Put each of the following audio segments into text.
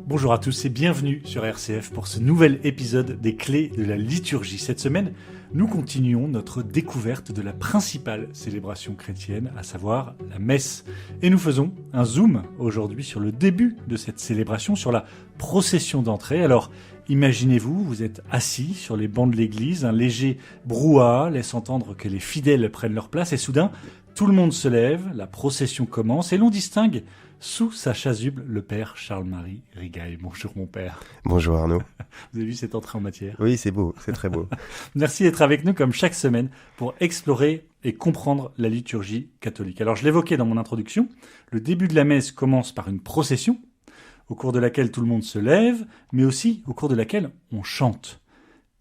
Bonjour à tous et bienvenue sur RCF pour ce nouvel épisode des Clés de la liturgie. Cette semaine, nous continuons notre découverte de la principale célébration chrétienne, à savoir la messe. Et nous faisons un zoom aujourd'hui sur le début de cette célébration, sur la procession d'entrée. Alors, imaginez-vous, vous êtes assis sur les bancs de l'église, un léger brouhaha laisse entendre que les fidèles prennent leur place et soudain, tout le monde se lève, la procession commence et l'on distingue sous sa chasuble le père Charles-Marie Rigail. Bonjour mon père. Bonjour Arnaud. Vous avez vu cette entrée en matière? Oui, c'est beau, c'est très beau. Merci d'être avec nous comme chaque semaine pour explorer et comprendre la liturgie catholique. Alors je l'évoquais dans mon introduction, le début de la messe commence par une procession au cours de laquelle tout le monde se lève, mais aussi au cours de laquelle on chante.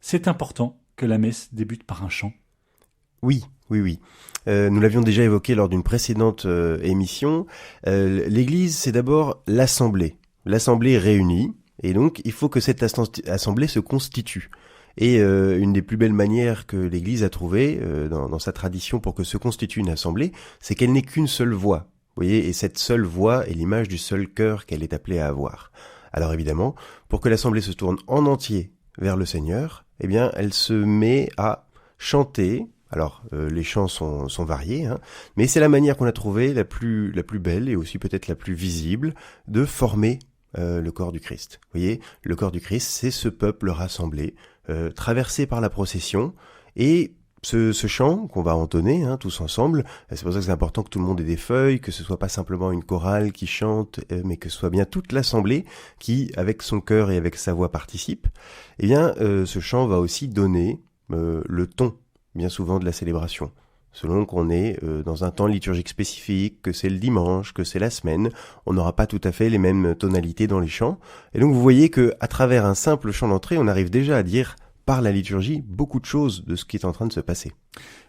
C'est important que la messe débute par un chant. Oui. Nous l'avions déjà évoqué lors d'une précédente émission. L'Église, c'est d'abord l'assemblée réunie, et donc il faut que cette assemblée se constitue. Et une des plus belles manières que l'Église a trouvées dans sa tradition pour que se constitue une assemblée, c'est qu'elle n'ait qu'une seule voix. Vous voyez, et cette seule voix est l'image du seul cœur qu'elle est appelée à avoir. Alors évidemment, pour que l'assemblée se tourne en entier vers le Seigneur, eh bien, elle se met à chanter. Alors, les chants sont variés, mais c'est la manière qu'on a trouvée la plus belle et aussi peut-être la plus visible de former le corps du Christ. Vous voyez, le corps du Christ, c'est ce peuple rassemblé, traversé par la procession, et ce chant qu'on va entonner tous ensemble, c'est pour ça que c'est important que tout le monde ait des feuilles, que ce soit pas simplement une chorale qui chante, mais que ce soit bien toute l'assemblée qui, avec son cœur et avec sa voix, participe. Eh bien, ce chant va aussi donner le ton bien souvent de la célébration. Selon qu'on est dans un temps liturgique spécifique, que c'est le dimanche, que c'est la semaine, on n'aura pas tout à fait les mêmes tonalités dans les chants. Et donc vous voyez que à travers un simple chant d'entrée, on arrive déjà à dire par la liturgie beaucoup de choses de ce qui est en train de se passer.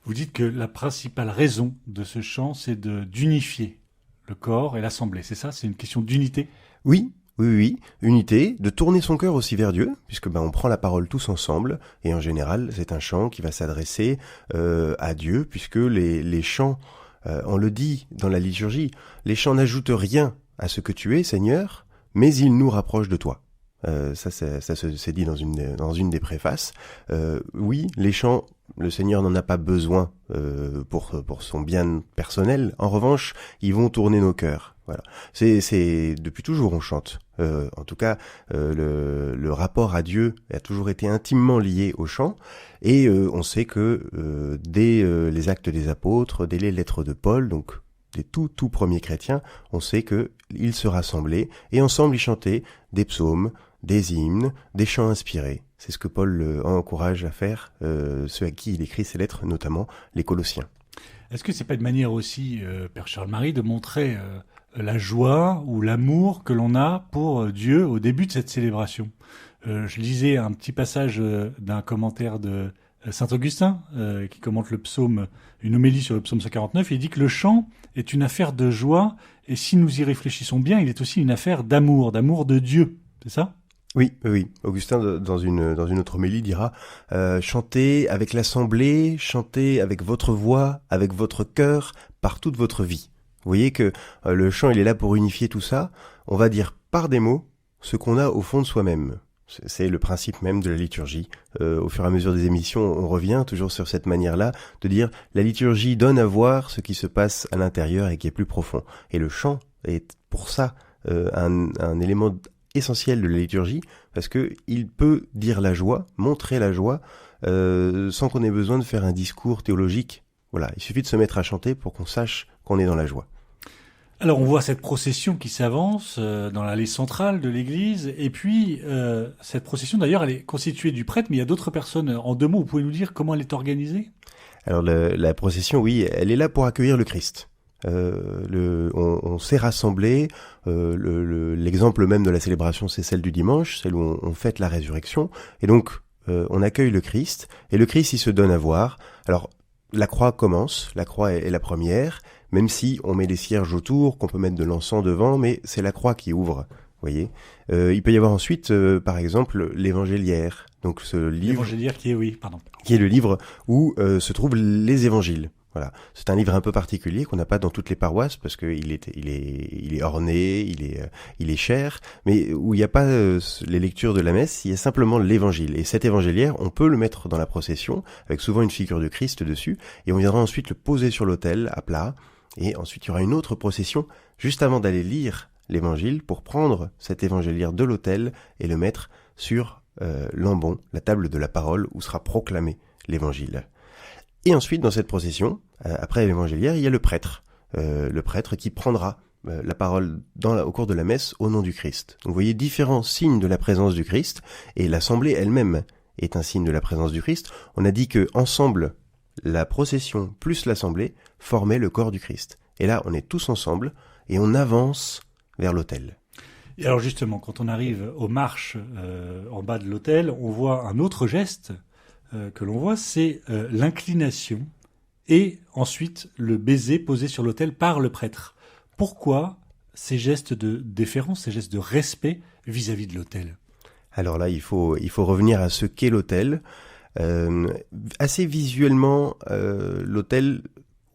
Vous dites que la principale raison de ce chant, c'est d'unifier le corps et l'assemblée. C'est ça? C'est une question d'unité? Oui, unité, de tourner son cœur aussi vers Dieu, puisque on prend la parole tous ensemble, et en général, c'est un chant qui va s'adresser à Dieu, puisque les chants, on le dit dans la liturgie, les chants n'ajoutent rien à ce que tu es, Seigneur, mais ils nous rapprochent de toi. Ça c'est dit dans une des préfaces. Oui, les chants, le Seigneur n'en a pas besoin pour son bien personnel. En revanche, ils vont tourner nos cœurs. Voilà. C'est depuis toujours on chante. En tout cas, le rapport à Dieu a toujours été intimement lié au chant. Et on sait que dès les Actes des Apôtres, dès les lettres de Paul, donc des tout premiers chrétiens, on sait qu'ils se rassemblaient et ensemble ils chantaient des psaumes, des hymnes, des chants inspirés. C'est ce que Paul encourage à faire ceux à qui il écrit ses lettres, notamment les Colossiens. Est-ce que c'est pas une manière aussi, Père Charles-Marie, de montrer la joie ou l'amour que l'on a pour Dieu au début de cette célébration? Je lisais un petit passage d'un commentaire de Saint Augustin qui commente le psaume, une homélie sur le psaume 149. Il dit que le chant est une affaire de joie et si nous y réfléchissons bien, il est aussi une affaire d'amour de Dieu. C'est ça? Oui. Augustin, dans une autre homélie, dira chantez avec l'assemblée, chantez avec votre voix, avec votre cœur, par toute votre vie. Vous voyez que le chant, il est là pour unifier tout ça. On va dire par des mots ce qu'on a au fond de soi-même. C'est le principe même de la liturgie. Au fur et à mesure des émissions, on revient toujours sur cette manière-là de dire la liturgie donne à voir ce qui se passe à l'intérieur et qui est plus profond. Et le chant est pour ça un élément essentiel de la liturgie, parce que il peut dire la joie, montrer la joie, sans qu'on ait besoin de faire un discours théologique. Voilà, il suffit de se mettre à chanter pour qu'on sache qu'on est dans la joie. Alors on voit cette procession qui s'avance dans l'allée centrale de l'église, et puis cette procession d'ailleurs elle est constituée du prêtre, mais il y a d'autres personnes. En deux mots, vous pouvez nous dire comment elle est organisée? Alors la procession, oui, elle est là pour accueillir le Christ. On s'est rassemblés. L'exemple même de la célébration, c'est celle du dimanche, celle où on fête la résurrection, et donc on accueille le Christ, et le Christ il se donne à voir. Alors la croix commence, la croix est la première, même si on met des cierges autour, qu'on peut mettre de l'encens devant, mais c'est la croix qui ouvre. Voyez, il peut y avoir ensuite, par exemple, l'évangéliaire, Donc ce livre, L'évangéliaire qui est le livre où se trouvent les évangiles. Voilà, c'est un livre un peu particulier qu'on n'a pas dans toutes les paroisses parce que il est orné, il est cher, mais où il n'y a pas les lectures de la messe, il y a simplement l'évangile. Et cet évangéliaire, on peut le mettre dans la procession avec souvent une figure de Christ dessus, et on viendra ensuite le poser sur l'autel à plat. Et ensuite, il y aura une autre procession juste avant d'aller lire l'évangile pour prendre cet évangéliaire de l'autel et le mettre sur l'ambon, la table de la parole où sera proclamé l'évangile. Et ensuite, dans cette procession, après l'évangéliaire, il y a le prêtre qui prendra la parole au cours de la messe au nom du Christ. Donc vous voyez différents signes de la présence du Christ, et l'assemblée elle-même est un signe de la présence du Christ. On a dit que ensemble, la procession plus l'assemblée formaient le corps du Christ. Et là, on est tous ensemble et on avance vers l'autel. Et alors justement, quand on arrive aux marches en bas de l'autel, on voit un autre geste que l'on voit, c'est l'inclination et ensuite le baiser posé sur l'autel par le prêtre. Pourquoi ces gestes de déférence, ces gestes de respect vis-à-vis de l'autel ? Alors là, il faut revenir à ce qu'est l'autel. Assez visuellement, l'autel,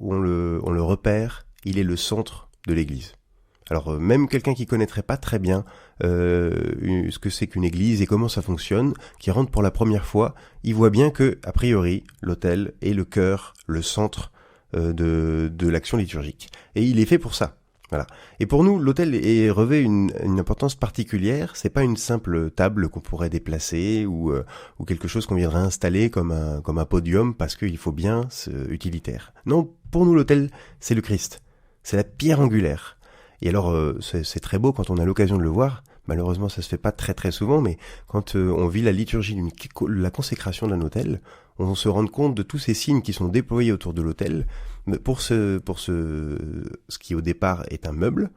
on le repère, il est le centre de l'église. Alors même quelqu'un qui connaîtrait pas très bien ce que c'est qu'une église et comment ça fonctionne, qui rentre pour la première fois, il voit bien que, a priori, l'autel est le cœur, le centre de l'action liturgique. Et il est fait pour ça. Voilà. Et pour nous, l'autel revêt une importance particulière. C'est pas une simple table qu'on pourrait déplacer ou quelque chose qu'on viendrait installer comme un podium parce qu'il faut bien utilitaire. Non, pour nous, l'autel, c'est le Christ. C'est la pierre angulaire. Et alors, c'est très beau quand on a l'occasion de le voir. Malheureusement, ça se fait pas très très souvent, mais quand on vit la liturgie la consécration d'un autel, on se rend compte de tous ces signes qui sont déployés autour de l'autel. Pour ce qui au départ est un meuble,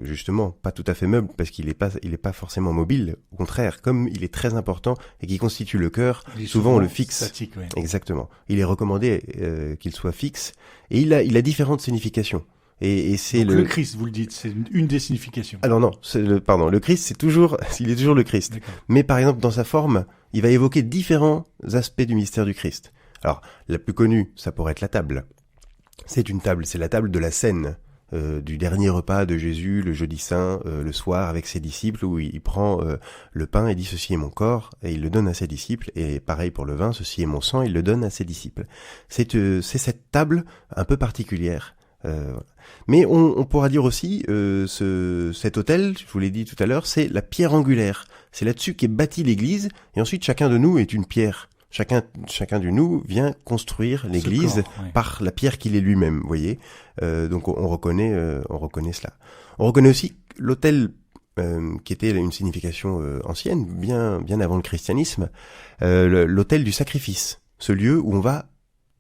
justement pas tout à fait meuble parce qu'il est pas forcément mobile. Au contraire, comme il est très important et qu'il constitue le cœur, souvent on le fixe. Statique, ouais. Exactement. Il est recommandé qu'il soit fixe et il a différentes significations. Et c'est donc le Christ, vous le dites, c'est une des significations. Alors non, le Christ, il est toujours le Christ. D'accord. Mais par exemple, dans sa forme, il va évoquer différents aspects du mystère du Christ. Alors, la plus connue, ça pourrait être la table. C'est la table de la scène, du dernier repas de Jésus, le jeudi saint, le soir, avec ses disciples, où il prend le pain et dit « Ceci est mon corps », et il le donne à ses disciples, et pareil pour le vin, « Ceci est mon sang », il le donne à ses disciples. C'est cette table un peu particulière. Mais on pourra dire aussi cet autel, je vous l'ai dit tout à l'heure, c'est la pierre angulaire. C'est là-dessus qu'est bâtie l'église, et ensuite chacun de nous est une pierre. Chacun de nous vient construire l'église par la pierre qu'il est lui-même, vous voyez. Donc on reconnaît cela. On reconnaît aussi l'autel qui était une signification ancienne, bien avant le christianisme, l'autel du sacrifice, ce lieu où on va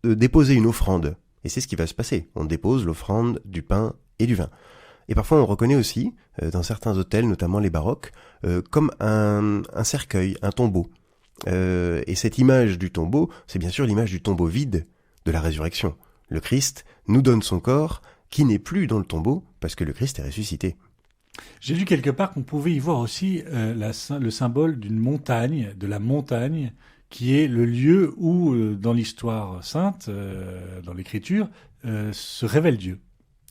déposer une offrande. Et c'est ce qui va se passer. On dépose l'offrande du pain et du vin. Et parfois on reconnaît aussi, dans certains autels, notamment les baroques, comme un cercueil, un tombeau. Et cette image du tombeau, c'est bien sûr l'image du tombeau vide de la résurrection. Le Christ nous donne son corps qui n'est plus dans le tombeau parce que le Christ est ressuscité. J'ai lu quelque part qu'on pouvait y voir aussi le symbole d'une montagne, de la montagne, qui est le lieu où, dans l'histoire sainte, dans l'Écriture, se révèle Dieu.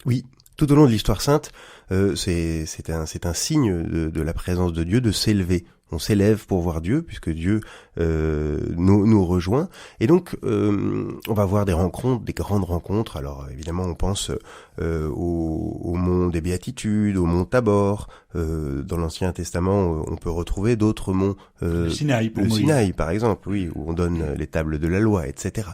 Oui. Tout au long de l'histoire sainte, c'est un signe de la présence de Dieu, de s'élever. On s'élève pour voir Dieu, puisque Dieu nous rejoint. Et donc, on va voir des grandes rencontres. Alors, évidemment, on pense au mont des Béatitudes, au mont Tabor. Dans l'Ancien Testament, on peut retrouver d'autres monts. Le Sinaï, pour Moïse. Sinaï, par exemple, oui, où on donne les tables de la loi, etc.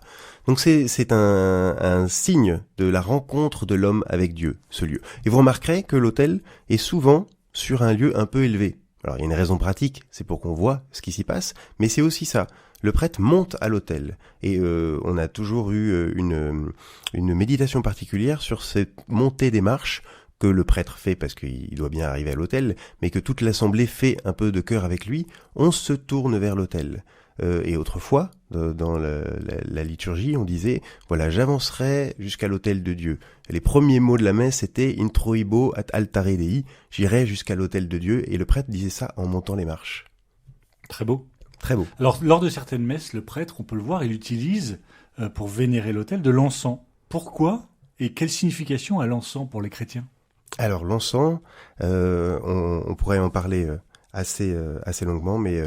Donc c'est un signe de la rencontre de l'homme avec Dieu, ce lieu. Et vous remarquerez que l'autel est souvent sur un lieu un peu élevé. Alors il y a une raison pratique, c'est pour qu'on voit ce qui s'y passe, mais c'est aussi ça. Le prêtre monte à l'autel et on a toujours eu une méditation particulière sur cette montée des marches que le prêtre fait parce qu'il doit bien arriver à l'autel, mais que toute l'assemblée fait un peu de cœur avec lui. On se tourne vers l'autel. Et autrefois, dans la liturgie, on disait, voilà, j'avancerai jusqu'à l'autel de Dieu. Les premiers mots de la messe étaient introibo ad altare Dei, j'irai jusqu'à l'autel de Dieu, et le prêtre disait ça en montant les marches. Très beau. Très beau. Alors, lors de certaines messes, le prêtre, on peut le voir, il utilise, pour vénérer l'autel, de l'encens. Pourquoi et quelle signification a l'encens pour les chrétiens ? Alors l'encens, on pourrait en parler assez longuement, mais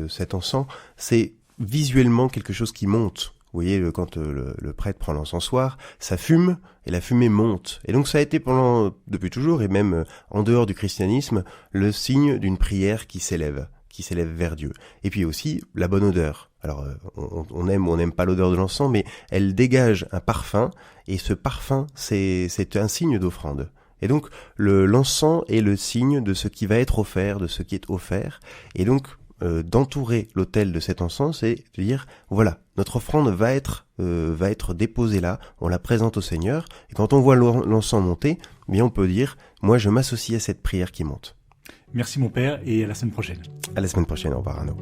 cet encens, c'est visuellement quelque chose qui monte. Vous voyez, quand le prêtre prend l'encensoir, ça fume et la fumée monte. Et donc ça a été depuis toujours, et même en dehors du christianisme, le signe d'une prière qui s'élève vers Dieu. Et puis aussi la bonne odeur. Alors on aime ou on n'aime pas l'odeur de l'encens, mais elle dégage un parfum, et ce parfum, c'est un signe d'offrande. Et donc l'encens est le signe de ce qui va être offert, de ce qui est offert. Et donc d'entourer l'autel de cet encens, c'est de dire voilà, notre offrande va être déposée là, on la présente au Seigneur, et quand on voit l'encens monter, eh bien on peut dire moi je m'associe à cette prière qui monte. Merci mon père et à la semaine prochaine. À la semaine prochaine, au revoir Arnaud.